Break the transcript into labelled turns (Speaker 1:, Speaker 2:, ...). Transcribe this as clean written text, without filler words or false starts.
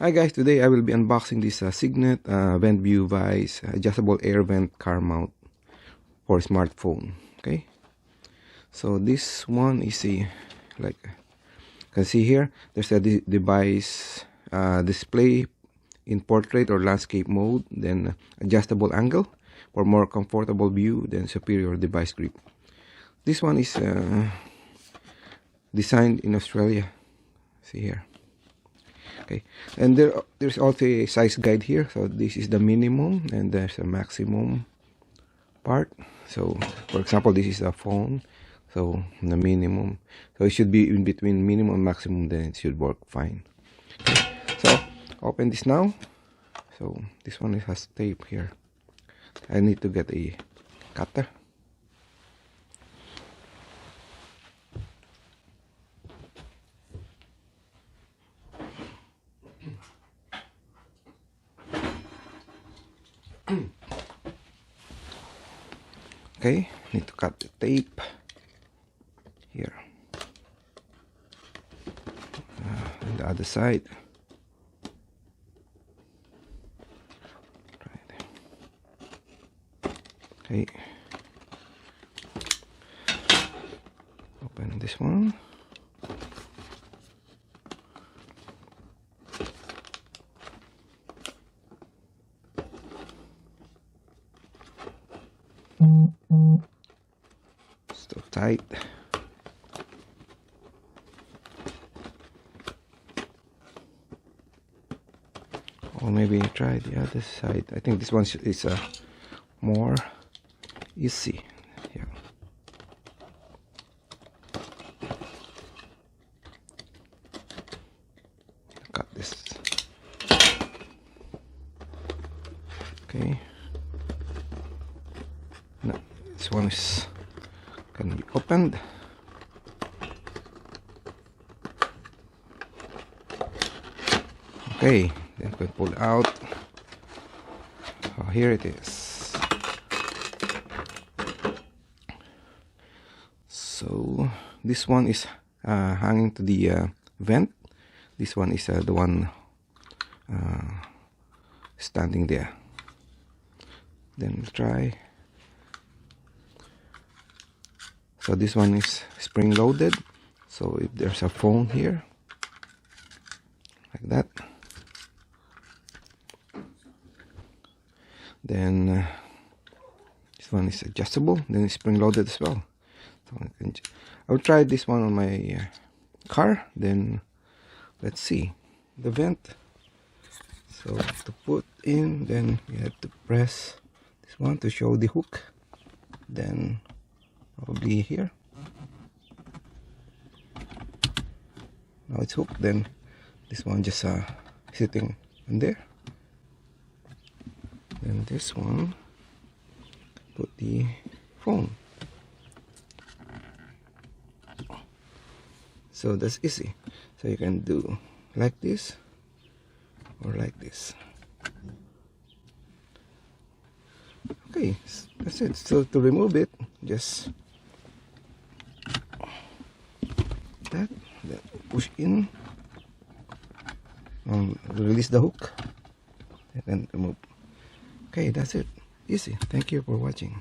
Speaker 1: Hi guys, today I will be unboxing this Cygnett Vent View Vice adjustable air vent car mount for smartphone. Okay, so this one is a, like you can see here, there's a device display in portrait or landscape mode, then adjustable angle for more comfortable view, then superior device grip. This one is designed in Australia. See here. Okay, and there's also a size guide here. So this is the minimum and there's a maximum part. So for example, this is a phone, so the minimum, so it should be in between minimum and maximum, then it should work fine. Okay. So open this now. So this one has tape here. I need to get a cutter. Okay, need to cut the tape here, and the other side. Right. Okay, open this one. Still tight. Or maybe try the other side. I think this one is more easy. Yeah. Cut this. Okay. No, this one is can be opened. Okay, then we pull out. Oh, here it is. So this one is hanging to the vent. This one is the one standing there. Then we'll try. So this one is spring loaded. So if there's a phone here, like that, then this one is adjustable. Then it's spring loaded as well. So I'll try this one on my car. Then let's see the vent. So to put in, then you have to press this one to show the hook. Then probably here. Now it's hooked. Then this one just sitting in there. Then this one, put the phone. So that's easy. So you can do like this or like this. Okay, that's it. So to remove it, just that push in, release the hook, and then remove. Okay, that's it. Easy. Thank you for watching.